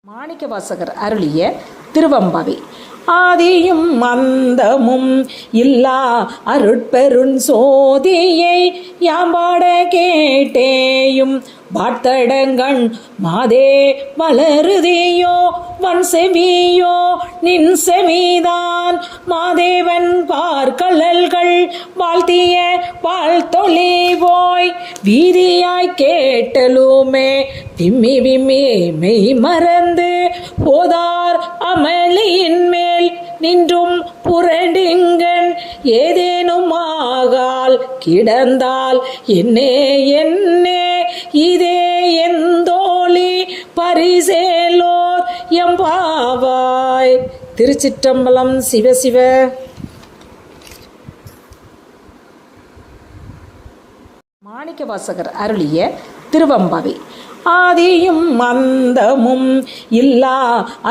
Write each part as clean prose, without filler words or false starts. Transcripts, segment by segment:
மாணிக்கவாசகர் அருளிய திருவம்பாவை. ஆதியும் அந்தமும் இல்லா அருட்பெருஞ் சோதியை யாம்பாட கேட்டேயும் பாட்டடங்கண் மாதே மலருதியோ வன் செவியோ நின் செவிதான் மாதேவன் பார்க்கழல்கள் வாழ்த்திய வாழ்த்தொழிவோய் வீதியாய் கேட்டலுமே விம்மி விம்மி மெய் மறந்து போதார் அமளியின் மேல் நின்றும் புரண்டிங்கன் ஏதேனும் ஆகால் கிடந்தால் என்னே என்னே இதே எந்தோழி பரிசேலோர் எம்பாவாய். திருச்சிற்றம்பலம். சிவசிவ. மாணிக்கவாசகர் அருளிய திருவம்பாவை. ஆதியும் அந்தமும் இல்லா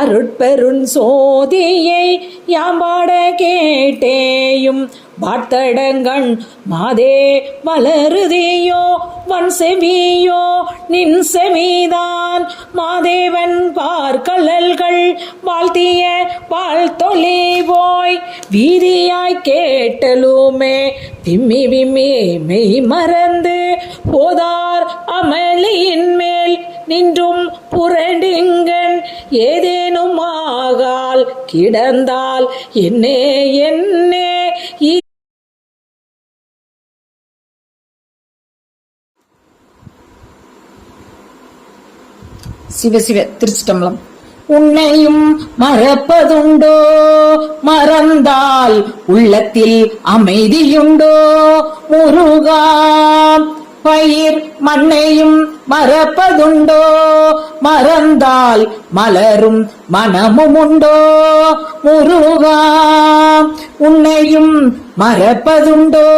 அருட்பெருஞ் சோதியை யாம்பாட கேட்டேயும் பாட்டடங்கண் மாதே மலருதியோ வன் செவியோ நின் செவிதான் மாதேவன் பார்க்கழல்கள் வாழ்த்திய வாழ்த்தொழிவோய் வீதியாய் கேட்டலுமே விம்மி விம்மி மெய் மறந்து போதார் அமளியின் மேல் நின்றும் புரண்டிங்கன் ஏதேனும் ஆகால் கிடந்தால் என்னே என்னே சிவசிவ. திருச்சிட்டம்பலம். உன்னையும் மறப்பதுண்டோ மறந்தால் உள்ளத்தில் அமைதியுண்டோ முருகா. பயிர் மண்ணையும் மறப்பதுண்டோ மறந்தால் மலரும் மனமும் உண்டோ முருகா. உன்னையும் மறப்பதுண்டோ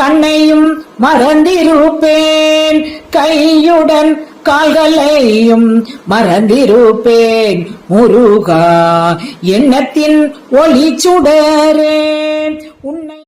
கண்ணையும் மறந்திருப்பேன் கையுடன் கால்களையும் மறந்திருப்பேன் முருகா. எண்ணத்தின் ஒளி சுடரே உன்னை